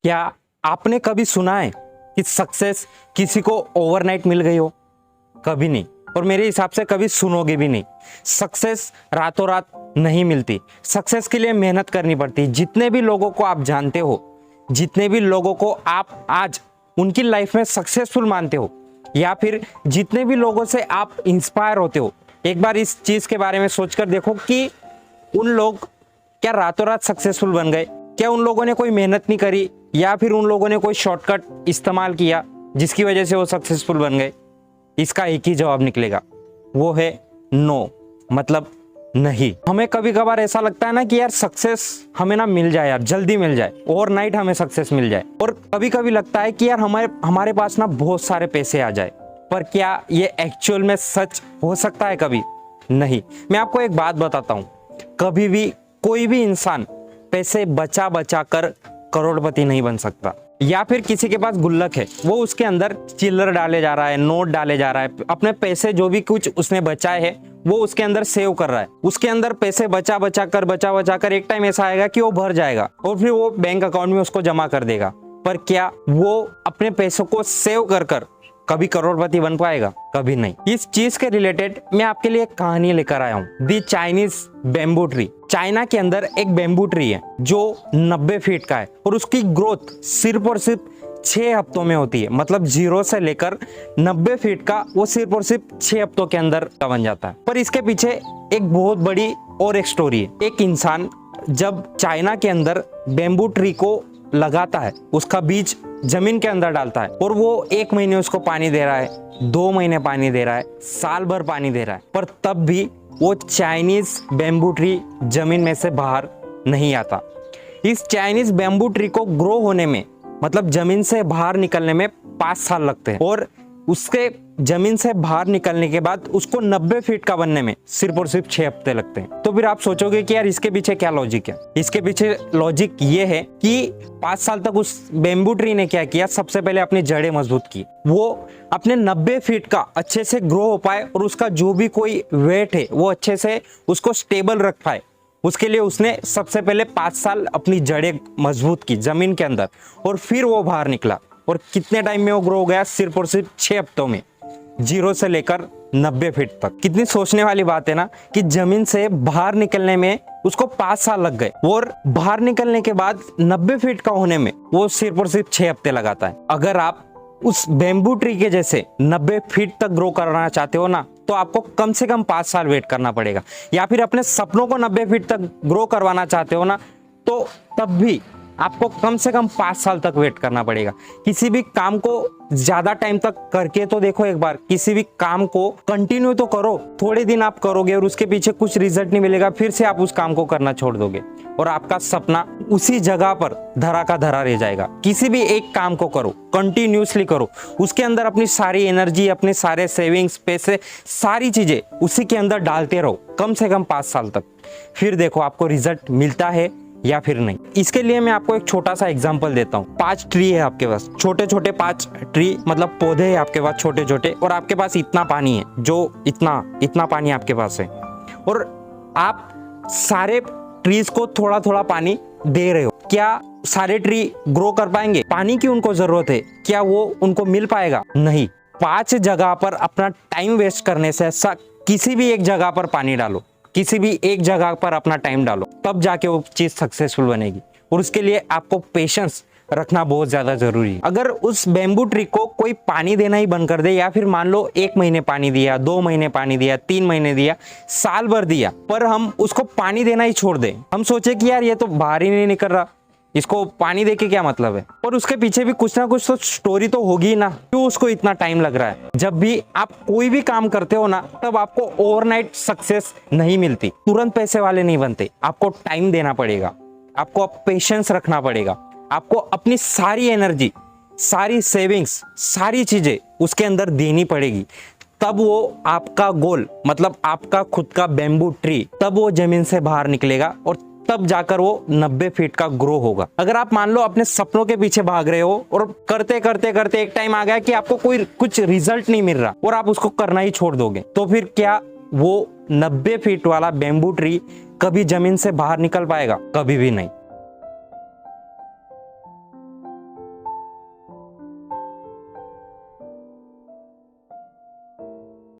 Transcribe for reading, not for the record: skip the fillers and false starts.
क्या आपने कभी सुना है कि सक्सेस किसी को ओवरनाइट मिल गई हो? कभी नहीं, और मेरे हिसाब से कभी सुनोगे भी नहीं। सक्सेस रातों रात नहीं मिलती। सक्सेस के लिए मेहनत करनी पड़ती है। जितने भी लोगों को आप जानते हो, जितने भी लोगों को आप आज उनकी लाइफ में सक्सेसफुल मानते हो, या फिर जितने भी लोगों से आप इंस्पायर होते हो, एक बार इस चीज के बारे में सोचकर देखो कि उन लोग क्या रातों रात सक्सेसफुल बन गए? क्या उन लोगों ने कोई मेहनत नहीं करी, या फिर उन लोगों ने कोई शॉर्टकट इस्तेमाल किया जिसकी वजह से वो सक्सेसफुल बन गए? इसका एक ही जवाब निकलेगा, वो है नो, मतलब नहीं। हमें कभी कभार ऐसा लगता है ना कि यार सक्सेस हमें ना मिल जाए, यार जल्दी मिल जाए, ओवरनाइट हमें सक्सेस मिल जाए। और कभी कभी लगता है कि यार हमारे पास ना बहुत सारे पैसे आ जाए। पर क्या ये एक्चुअल में सच हो सकता है? कभी नहीं। मैं आपको एक बात बताता हूँ, कभी भी कोई भी इंसान पैसे बचा बचा कर करोड़पति नहीं बन सकता। या फिर किसी के पास गुल्लक है, वो उसके अंदर चिल्लर डाले जा रहा है, नोट डाले जा रहा है, अपने पैसे जो भी कुछ उसने बचाए हैं वो उसके अंदर सेव कर रहा है। उसके अंदर पैसे बचा बचा कर एक टाइम ऐसा आएगा कि वो भर जाएगा और फिर वो बैंक अकाउंट में उसको जमा कर देगा। पर क्या वो अपने पैसों को सेव कर कर कभी करोड़पति बन पाएगा? कभी नहीं। इस चीज के रिलेटेड मैं आपके लिए एक कहानी लेकर आया हूँ, दी चाइनीज बैम्बू ट्री। चाइना के अंदर एक बैम्बू ट्री है जो 90 फीट का है और उसकी ग्रोथ सिर्फ और सिर्फ 6 हफ्तों में होती है। मतलब 0 से लेकर 90 फीट का वो सिर्फ और सिर्फ 6 हफ्तों के अंदर का बन जाता है। पर इसके पीछे एक बहुत बड़ी और एक स्टोरी है। एक इंसान जब चाइना के अंदर बैम्बू ट्री को लगाता है, उसका बीज जमीन के अंदर डालता है और वो 1 महीने उसको पानी दे रहा है, 2 महीने पानी दे रहा है, साल भर पानी दे रहा है, पर तब भी वो चाइनीज बैम्बू ट्री जमीन में से बाहर नहीं आता। इस चाइनीज बैम्बू ट्री को ग्रो होने में, मतलब जमीन से बाहर निकलने में 5 साल लगते हैं और उसके जमीन से बाहर निकलने के बाद उसको 90 फीट का बनने में सिर्फ और सिर्फ 6 हफ्ते लगते हैं। तो फिर आप सोचोगे कि यार इसके पीछे क्या लॉजिक है? इसके पीछे लॉजिक ये है कि 5 साल तक उस बैम्बू ट्री ने क्या किया, सबसे पहले अपनी जड़ें मजबूत की। वो अपने 90 फीट का अच्छे से ग्रो हो पाए और उसका जो भी कोई वेट है वो अच्छे से उसको स्टेबल रख पाए। उसके लिए उसने सबसे पहले 5 साल अपनी जड़ें मजबूत की जमीन के अंदर और फिर वो बाहर निकला। और कितने टाइम में वो ग्रो हो गया? सिर्फ और सिर्फ 6 हफ्तों में, 0 से लेकर 90 फीट तक। कितनी सोचने वाली बात है ना कि जमीन से बाहर निकलने में उसको 5 साल लग गए और बाहर निकलने के बाद 90 फीट का होने में वो सिर्फ और सिर्फ 6 हफ्ते लगाता है। अगर आप उस बैम्बू ट्री के जैसे 90 फीट तक ग्रो करना चाहते हो ना, तो आपको कम से कम 5 साल वेट करना पड़ेगा। या फिर अपने सपनों को 90 फीट तक ग्रो करवाना चाहते हो ना, तो तब भी आपको कम से कम 5 साल तक वेट करना पड़ेगा। किसी भी काम को ज्यादा टाइम तक करके तो देखो, एक बार किसी भी काम को कंटिन्यू तो करो। थोड़े दिन आप करोगे और उसके पीछे कुछ रिजल्ट नहीं मिलेगा, फिर से आप उस काम को करना छोड़ दोगे और आपका सपना उसी जगह पर धरा का धरा रह जाएगा। किसी भी एक काम को करो, कंटिन्यूसली करो, उसके अंदर अपनी सारी एनर्जी, अपने सारे सेविंग्स, पैसे, सारी चीजें उसी के अंदर डालते रहो कम से कम 5 साल तक। फिर देखो आपको रिजल्ट मिलता है या फिर नहीं। इसके लिए मैं आपको एक छोटा सा एग्जांपल देता हूँ। 5 ट्री है आपके पास, छोटे छोटे 5 ट्री, मतलब पौधे हैं आपके पास छोटे छोटे, और आपके पास इतना पानी है, जो इतना पानी आपके पास है, और आप सारे ट्रीज को थोड़ा थोड़ा पानी दे रहे हो। क्या सारे ट्री ग्रो कर पाएंगे? पानी की उनको जरूरत है, क्या वो उनको मिल पाएगा? नहीं। 5 जगह पर अपना टाइम वेस्ट करने से अच्छा किसी भी एक जगह पर पानी डालो, किसी भी एक जगह पर अपना टाइम डालो, तब जाके वो चीज सक्सेसफुल बनेगी। और उसके लिए आपको पेशेंस रखना बहुत ज्यादा जरूरी है। अगर उस बैम्बू ट्री को कोई पानी देना ही बंद कर दे, या फिर मान लो 1 महीने पानी दिया, 2 महीने पानी दिया, 3 महीने दिया, साल भर दिया, पर हम उसको पानी देना ही छोड़ दें, हम सोचे कि यार ये तो बाहर ही नहीं निकल रहा, इसको पानी देके क्या मतलब है? और उसके पीछे भी कुछ ना कुछ तो स्टोरी तो होगी ना, क्यों उसको इतना टाइम लग रहा है? जब भी आप कोई भी काम करते हो ना, तब आपको ओवरनाइट सक्सेस नहीं मिलती, तुरंत पैसे वाले नहीं बनते। आपको टाइम देना पड़ेगा, आपको पेशेंस रखना पड़ेगा, आपको अपनी सारी एनर्जी, सारी सेविंग्स, सारी चीजें उसके अंदर देनी पड़ेगी। तब वो आपका गोल, मतलब आपका खुद का बैम्बू ट्री, तब वो जमीन से बाहर निकलेगा और तब जाकर वो 90 फीट का ग्रो होगा। अगर आप मान लो अपने सपनों के पीछे भाग रहे हो और करते करते करते एक टाइम आ गया कि आपको कोई कुछ रिजल्ट नहीं मिल रहा और आप उसको करना ही छोड़ दोगे, तो फिर क्या वो 90 फीट वाला बैम्बू ट्री कभी जमीन से बाहर निकल पाएगा? कभी भी नहीं।